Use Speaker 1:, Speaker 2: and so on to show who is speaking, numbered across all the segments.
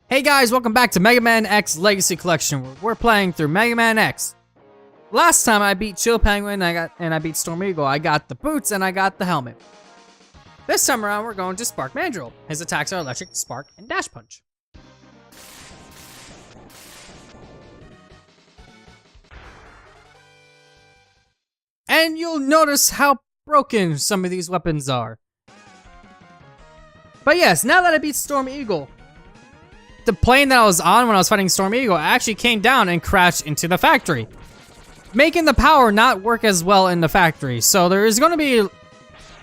Speaker 1: Hey guys, welcome back to Mega Man X Legacy Collection, where we're playing through Mega Man X. Last time I beat Chill Penguin and I beat Storm Eagle. I got the boots and I got the helmet. This time around we're going to Spark Mandrill. His attacks are Electric, Spark, and Dash Punch. And you'll notice how broken some of these weapons are. But yes, now that I beat Storm Eagle, the plane that I was on when I was fighting Storm Eagle actually came down and crashed into the factory, making the power not work as well in the factory. So there is going to be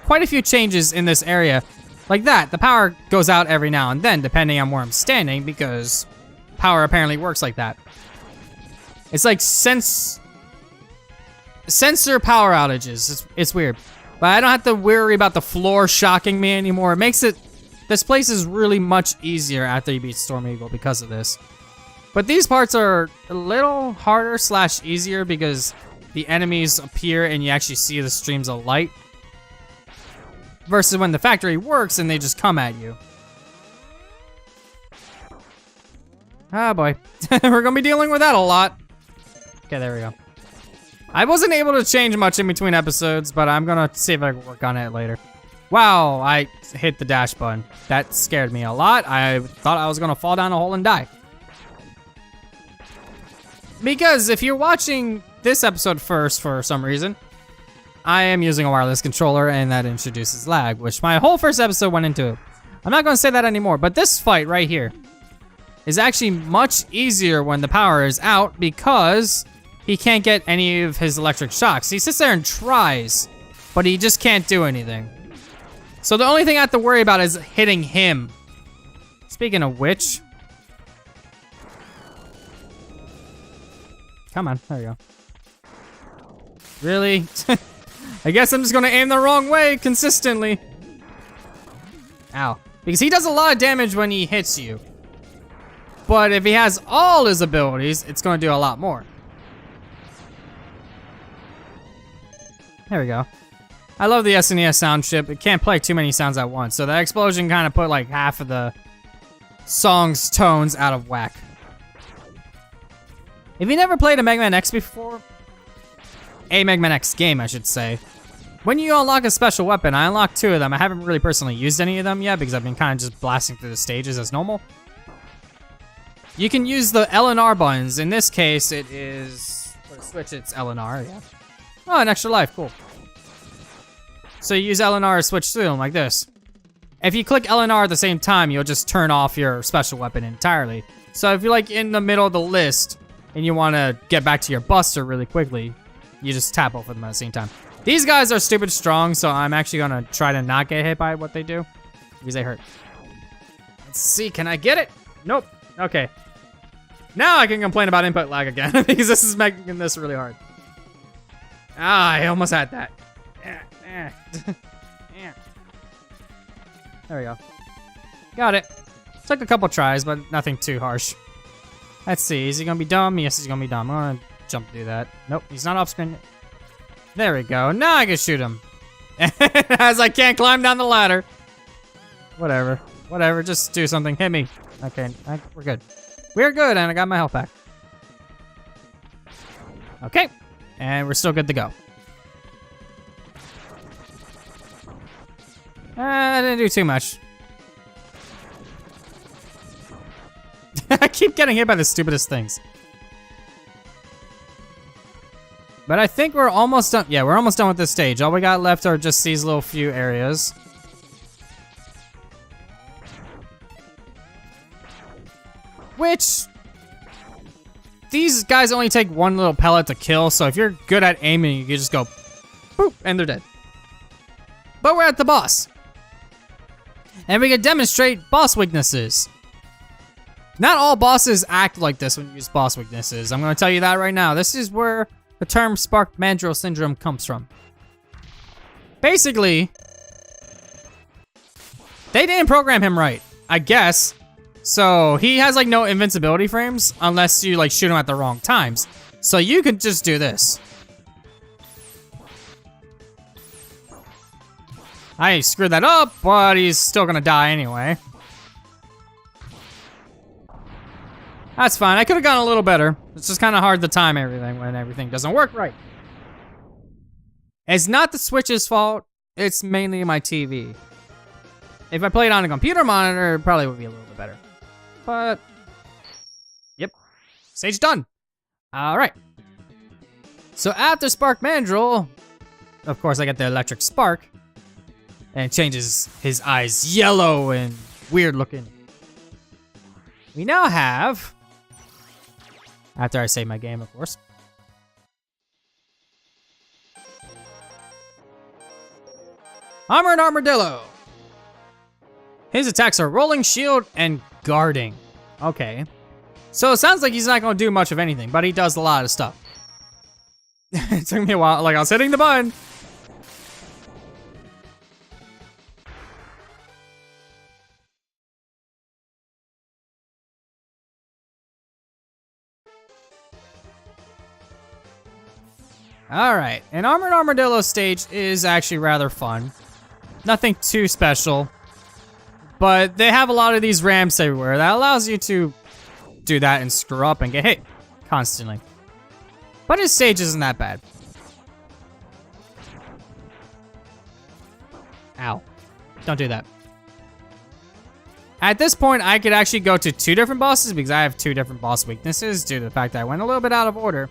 Speaker 1: quite a few changes in this area. Like that, the power goes out every now and then, depending on where I'm standing, because power apparently works like that. It's like sensor power outages. It's weird. But I don't have to worry about the floor shocking me anymore. It makes it... This place is really much easier after you beat Storm Eagle because of this. But these parts are a little harder / easier because the enemies appear and you actually see the streams of light. Versus when the factory works and they just come at you. Oh boy. We're gonna be dealing with that a lot. Okay, there we go. I wasn't able to change much in between episodes, but I'm gonna see if I can work on it later. Wow, I hit the dash button. That scared me a lot. I thought I was gonna fall down a hole and die. Because if you're watching this episode first for some reason, I am using a wireless controller and that introduces lag, which my whole first episode went into. I'm not gonna say that anymore, but this fight right here is actually much easier when the power is out because he can't get any of his electric shocks. He sits there and tries, but he just can't do anything. So the only thing I have to worry about is hitting him. Speaking of which. Come on, there we go. Really? I guess I'm just gonna aim the wrong way consistently. Ow. Because he does a lot of damage when he hits you. But if he has all his abilities, it's gonna do a lot more. There we go. I love the SNES sound chip. It can't play too many sounds at once, so that explosion kind of put like half of the song's tones out of whack. If you never played a Mega Man X before, a Mega Man X game, I should say, when you unlock a special weapon, I unlocked 2 of them. I haven't really personally used any of them yet because I've been kind of just blasting through the stages as normal. You can use the L and R buttons. In this case, it is, for the Switch, it's L and R, yeah. Oh, an extra life, cool. So you use L and R to switch through them like this. If you click L and R at the same time, you'll just turn off your special weapon entirely. So if you're like in the middle of the list and you want to get back to your buster really quickly, you just tap both of them at the same time. These guys are stupid strong, so I'm actually gonna try to not get hit by what they do because they hurt. Let's see, can I get it? Nope. Okay. Now I can complain about input lag again because this is making this really hard. Ah, I almost had that. There we go. Got it. Took a couple tries, but nothing too harsh. Let's see. Is he gonna be dumb? Yes, he's gonna be dumb. I'm gonna jump to do that. Nope, he's not off screen. There we go. Now I can shoot him. As I can't climb down the ladder. Whatever. Whatever. Just do something. Hit me. Okay, we're good. We're good, and I got my health back. Okay. And we're still good to go. I didn't do too much. I keep getting hit by the stupidest things. But I think we're almost done. Yeah, we're almost done with this stage. All we got left are just these little few areas. Which... These guys only take one little pellet to kill, so if you're good at aiming, you can just go boop, and they're dead. But we're at the boss. And we can demonstrate boss weaknesses. Not all bosses act like this when you use boss weaknesses. I'm gonna tell you that right now. This is where the term Spark Mandrill Syndrome comes from. Basically, they didn't program him right, I guess. So he has like no invincibility frames unless you like shoot him at the wrong times. So you could just do this. I screwed that up, but he's still gonna die anyway. That's fine. I could have gone a little better. It's just kind of hard to time everything when everything doesn't work right. It's not the Switch's fault. It's mainly my TV. If I played on a computer monitor, it probably would be a little bit better. But, yep. Stage done. All right. So after Spark Mandrill, of course I get the electric spark. And it changes his eyes yellow and weird looking. We now have, after I save my game, of course. Armored Armadillo. His attacks are Rolling Shield and Guarding. Okay. So it sounds like he's not going to do much of anything, but he does a lot of stuff. It took me a while, like I was hitting the button. Alright, an Armored Armadillo stage is actually rather fun. Nothing too special. But they have a lot of these ramps everywhere that allows you to do that and screw up and get hit constantly. But his stage isn't that bad. Ow. Don't do that. At this point, I could actually go to 2 different bosses because I have 2 different boss weaknesses due to the fact that I went a little bit out of order.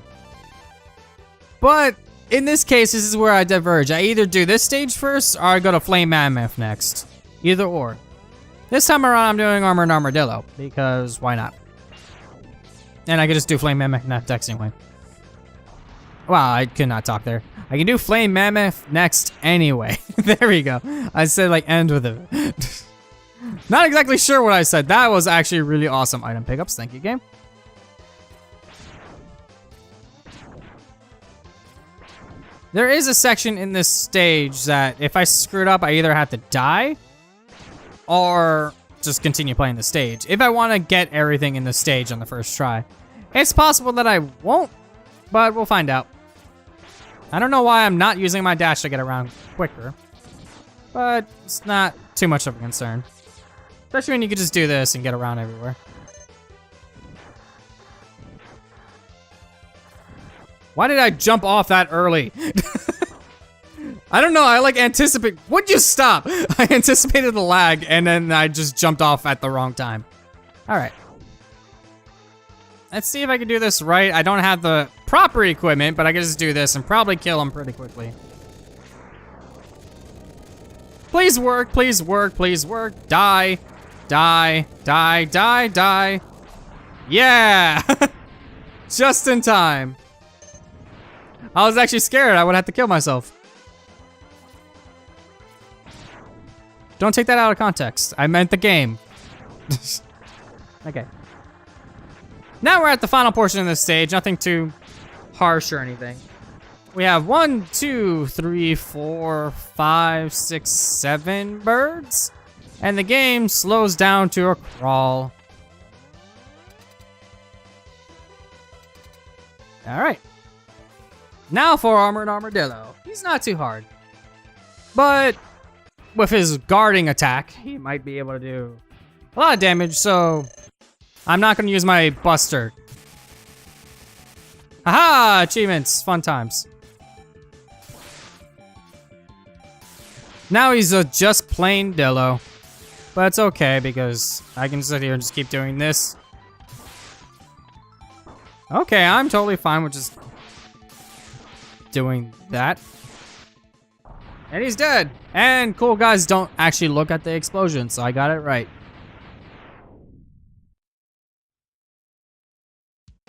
Speaker 1: But in this case, this is where I diverge. I either do this stage first or I go to Flame Mammoth next. Either or. This time around, I'm doing Armored Armadillo because why not? And I can just do Flame Mammoth next anyway. Wow, I could not talk there. I can do Flame Mammoth next anyway. There we go. I said like end with it. Not exactly sure what I said. That was actually really awesome item pickups. Thank you, game. There is a section in this stage that if I screwed up, I either have to die or just continue playing the stage. If I want to get everything in the stage on the first try. It's possible that I won't, but we'll find out. I don't know why I'm not using my dash to get around quicker, but it's not too much of a concern. Especially when you can just do this and get around everywhere. Why did I jump off that early? I don't know, I like anticipate. Would you stop? I anticipated the lag and then I just jumped off at the wrong time. All right. Let's see if I can do this right. I don't have the proper equipment, but I can just do this and probably kill him pretty quickly. Please work, please work, please work. Die, die, die, die, die. Yeah! Just in time. I was actually scared I would have to kill myself. Don't take that out of context. I meant the game. Okay. Now we're at the final portion of this stage. Nothing too harsh or anything. We have 1, 2, 3, 4, 5, 6, 7 birds. And the game slows down to a crawl. Alright. Now for Armored Armadillo. He's not too hard. But with his guarding attack, he might be able to do a lot of damage, so I'm not going to use my Buster. Aha! Achievements. Fun times. Now he's a just plain Dillo. But it's okay because I can sit here and just keep doing this. Okay, I'm totally fine with just doing that. And he's dead. And cool guys don't actually look at the explosion, so I got it right.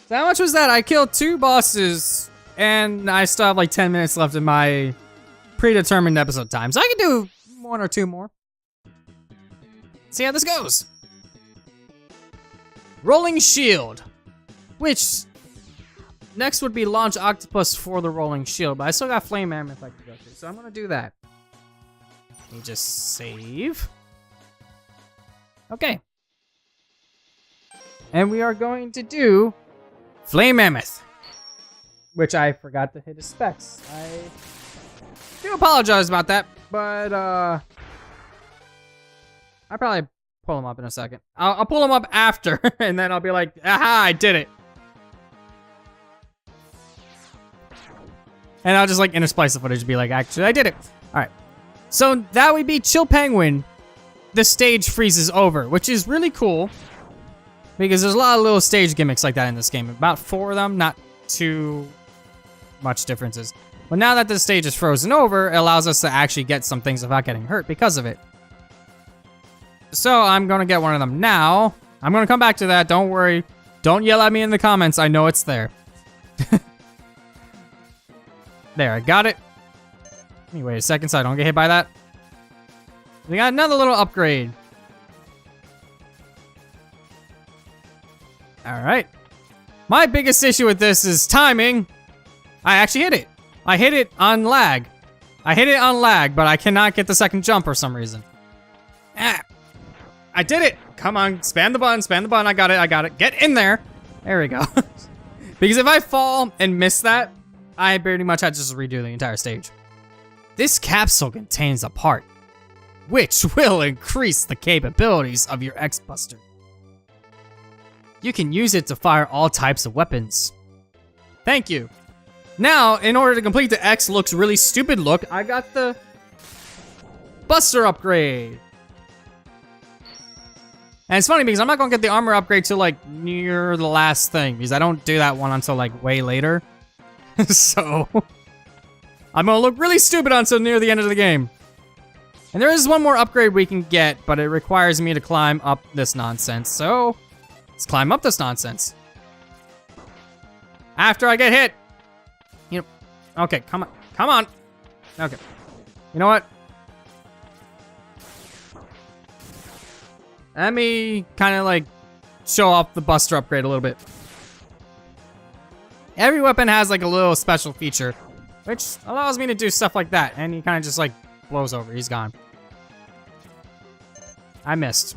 Speaker 1: So how much was that? I killed 2 bosses, and I still have like 10 minutes left in my predetermined episode time. So I can do 1 or 2 more. See how this goes. Rolling Shield. Which, next would be Launch Octopus for the Rolling Shield, but I still got Flame Mammoth I can go to, so I'm gonna do that. Let me just save. Okay. And we are going to do Flame Mammoth, which I forgot to hit his specs. I do apologize about that, but I probably pull them up in a second. I'll pull them up after, and then I'll be like, aha, I did it. And I'll just like intersplice the footage and be like, actually, I did it. All right. So that would be Chill Penguin. The stage freezes over, which is really cool. Because there's a lot of little stage gimmicks like that in this game. About 4 of them, not too much differences. But now that the stage is frozen over, it allows us to actually get some things without getting hurt because of it. So I'm going to get one of them now. I'm going to come back to that. Don't worry. Don't yell at me in the comments. I know it's there. There, I got it. Let me wait a second so I don't get hit by that. We got another little upgrade. Alright. My biggest issue with this is timing. I actually hit it. I hit it on lag. I hit it on lag, but I cannot get the second jump for some reason. Ah. I did it. Come on, spam the button, spam the button. I got it, I got it. Get in there. There we go. Because if I fall and miss that, I pretty much had to just redo the entire stage. This capsule contains a part which will increase the capabilities of your X-Buster. You can use it to fire all types of weapons. Thank you. Now, in order to complete the X looks really stupid look, I got the Buster upgrade. And it's funny because I'm not gonna get the armor upgrade till like near the last thing because I don't do that one until like way later. So, I'm gonna look really stupid until near the end of the game. And there is one more upgrade we can get, but it requires me to climb up this nonsense. So, let's climb up this nonsense. After I get hit. You know, okay, come on, come on. Okay, you know what? Let me kind of like show off the Buster upgrade a little bit. Every weapon has like a little special feature, which allows me to do stuff like that. And he kind of just like blows over. He's gone. I missed.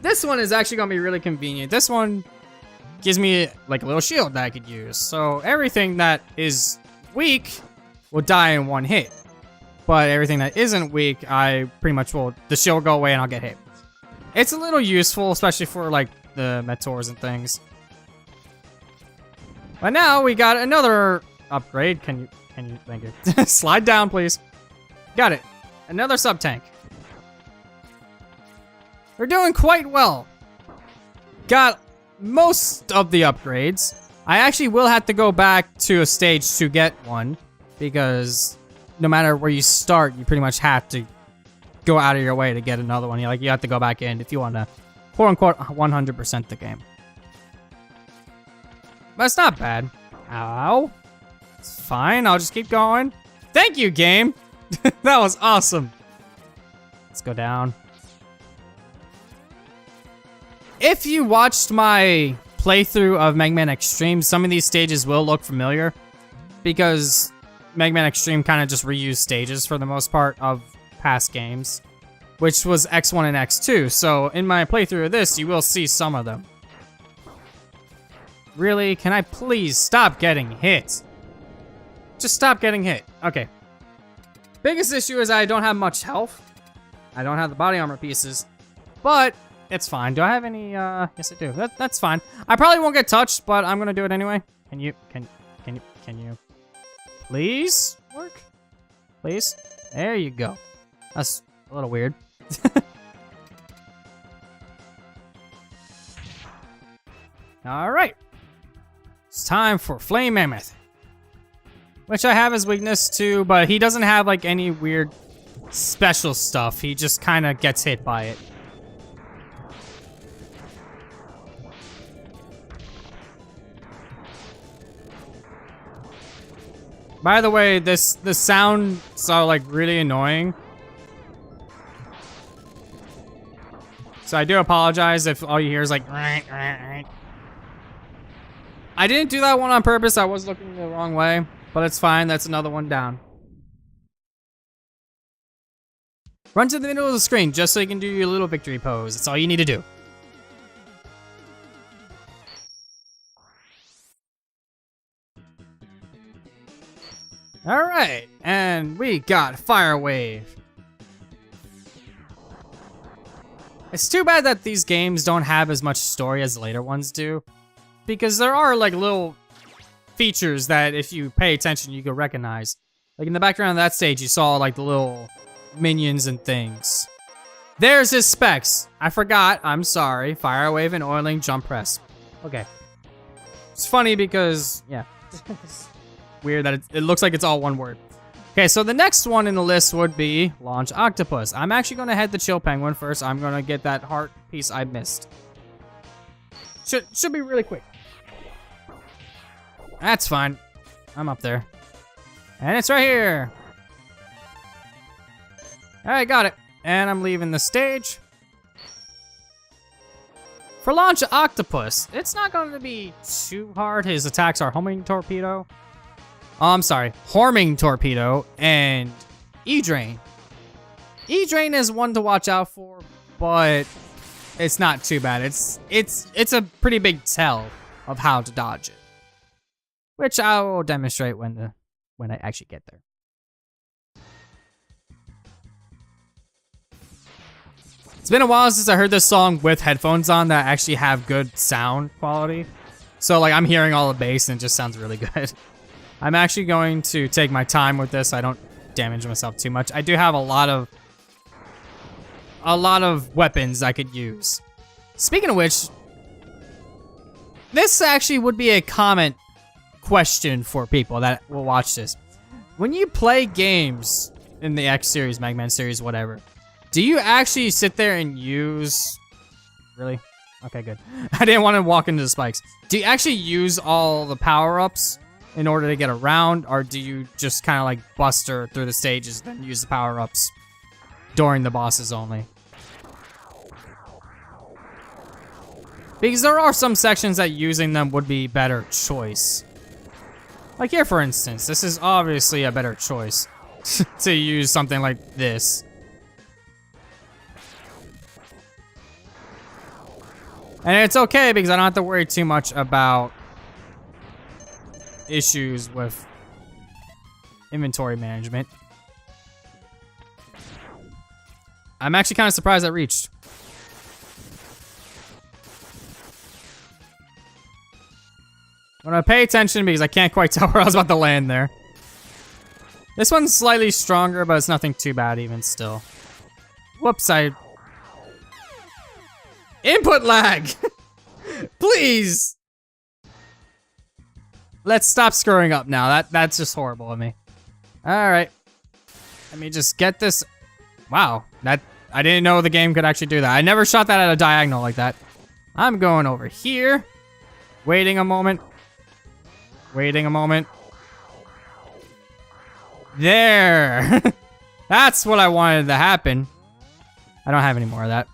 Speaker 1: This one is actually going to be really convenient. This one gives me like a little shield that I could use. So everything that is weak will die in one hit. But everything that isn't weak, I pretty much will, the shield will go away and I'll get hit. It's a little useful, especially for like the Meteors and things. But now we got another upgrade. Can you, thank you. Slide down, please. Got it. Another sub-tank. We're doing quite well. Got most of the upgrades. I actually will have to go back to a stage to get one. Because no matter where you start, you pretty much have to go out of your way to get another one. You have to go back in if you want to, quote unquote, 100% the game. But it's not bad. Ow. It's fine. I'll just keep going. Thank you, game. That was awesome. Let's go down. If you watched my playthrough of Mega Man Extreme, some of these stages will look familiar. Because Mega Man Extreme kind of just reused stages for the most part of past games. Which was X1 and X2. So in my playthrough of this, you will see some of them. Really? Can I please stop getting hit? Just stop getting hit. Okay. Biggest issue is I don't have much health. I don't have the body armor pieces. But it's fine. Do I have any, yes I do. That's fine. I probably won't get touched, but I'm gonna do it anyway. Can you please work? Please? There you go. That's a little weird. Alright. It's time for Flame Mammoth. Which I have his weakness to, but he doesn't have like any weird special stuff. He just kind of gets hit by it. By the way, the sounds are like really annoying. So I do apologize if all you hear is like I didn't do that one on purpose. I was looking the wrong way, but it's fine. That's another one down. Run to the middle of the screen just so you can do your little victory pose. That's all you need to do. All right, and we got Fire Wave. It's too bad that these games don't have as much story as the later ones do. Because there are like little features that if you pay attention, you can recognize. Like in the background of that stage, you saw like the little minions and things. There's his specs. I forgot. I'm sorry. Fire wave and oiling jump press. Okay. It's funny because, yeah. It's weird that it looks like it's all one word. Okay, so the next one in the list would be Launch Octopus. I'm actually going to head to Chill Penguin first. I'm going to get that heart piece I missed. Should be really quick. That's fine. I'm up there. And it's right here. Alright, got it. And I'm leaving the stage. For Launch Octopus, it's not going to be too hard. His attacks are Homing Torpedo. Oh, I'm sorry. Horming Torpedo and E-Drain. E-Drain is one to watch out for, but it's not too bad. It's a pretty big tell of how to dodge it, which I will demonstrate when I actually get there. It's been a while since I heard this song with headphones on that actually have good sound quality. So like I'm hearing all the bass and it just sounds really good. I'm actually going to take my time with this. I don't damage myself too much. I do have a lot of weapons I could use. Speaking of which, this actually would be a comment question for people that will watch this. When you play games in the X series, Mega Man series, whatever, do you actually sit there and use... Really? Okay, good. I didn't want to walk into the spikes. Do you actually use all the power-ups in order to get around, or do you just kind of like buster through the stages and then use the power-ups during the bosses only? Because there are some sections that using them would be better choice. Like here, for instance, this is obviously a better choice to use something like this. And it's okay because I don't have to worry too much about issues with inventory management. I'm actually kind of surprised I reached. I'm gonna pay attention because I can't quite tell where I was about to land there. This one's slightly stronger, but it's nothing too bad even still. Whoops, Input lag! Please! Let's stop screwing up now. That's just horrible of me. Alright. Let me just get this. Wow. I didn't know the game could actually do that. I never shot that at a diagonal like that. I'm going over here. Waiting a moment. Waiting a moment. There! That's what I wanted to happen. I don't have any more of that.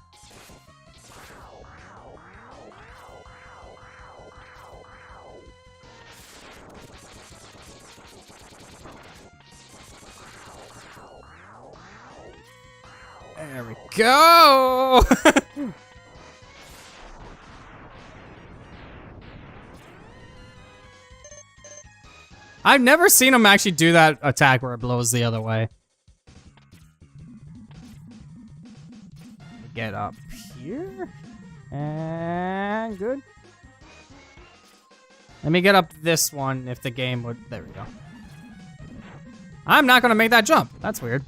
Speaker 1: There we go! I've never seen him actually do that attack where it blows the other way. Get up here. And good. Let me get up this one if the game would... There we go. I'm not gonna make that jump. That's weird.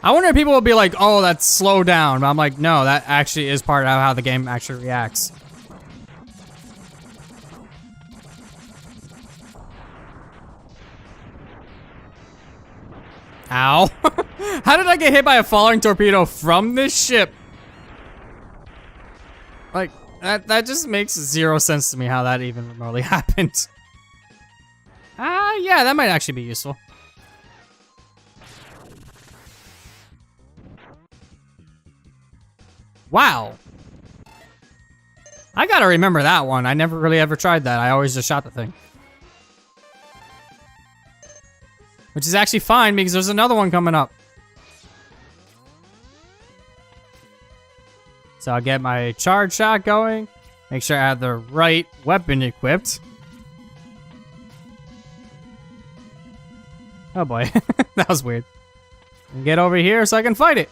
Speaker 1: I wonder if people will be like, oh, that's slow down. But I'm like, no, that actually is part of how the game actually reacts. Ow. How did I get hit by a falling torpedo from this ship? Like, that just makes zero sense to me how that even remotely happened. Yeah, that might actually be useful. Wow. I gotta remember that one. I never really ever tried that. I always just shot the thing. Which is actually fine because there's another one coming up. So I'll get my charge shot going. Make sure I have the right weapon equipped. Oh boy, that was weird. And get over here so I can fight it.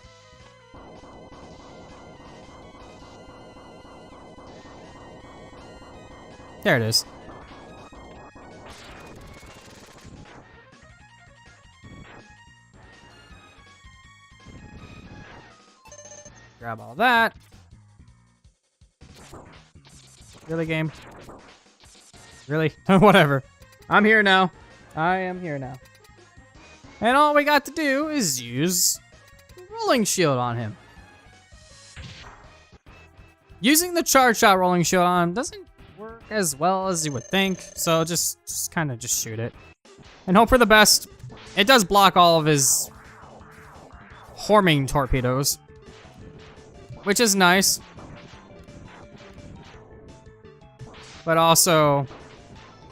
Speaker 1: There it is. Grab all that. Really, game? Really? Whatever. I'm here now. I am here now. And all we got to do is use Rolling Shield on him. Using the Charge Shot Rolling Shield on him doesn't work as well as you would think, so just kind of just shoot it. And hope for the best. It does block all of his homing torpedoes, which is nice. But also,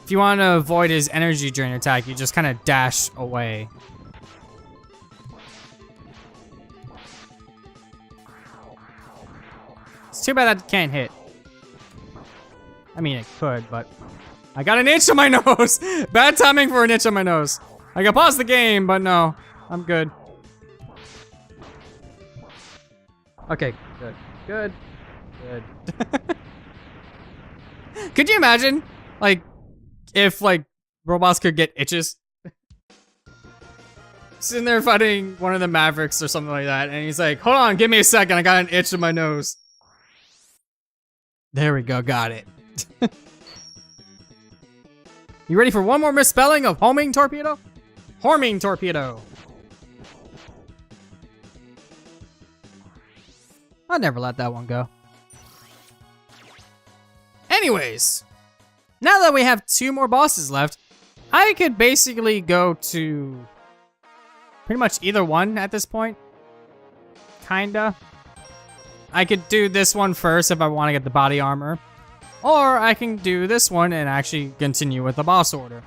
Speaker 1: if you want to avoid his energy drain attack, you just kind of dash away. It's too bad that can't hit. I mean, it could, but I got an itch on my nose. Bad timing for an itch on my nose. I can pause the game, but no, I'm good. Okay, good, good, good. Could you imagine, like, if, like, robots could get itches? Sitting there fighting one of the Mavericks or something like that, and he's like, hold on, give me a second, I got an itch in my nose. There we go, got it. You ready for one more misspelling of homing torpedo? Homing torpedo. I'll never let that one go. Anyways, now that we have 2 more bosses left, I could basically go to pretty much either one at this point. Kinda. I could do this one first if I want to get the body armor. Or I can do this one and actually continue with the boss order.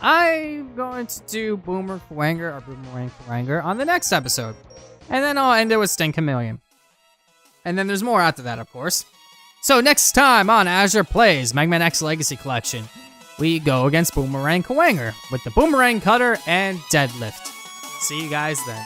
Speaker 1: I'm going to do Boomerang Kuwanger on the next episode. And then I'll end it with Sting Chameleon. And then there's more after that, of course. So next time on Azure Plays Mega Man X Legacy Collection, we go against Boomerang Kuwanger with the Boomerang Cutter and Deadlift. See you guys then.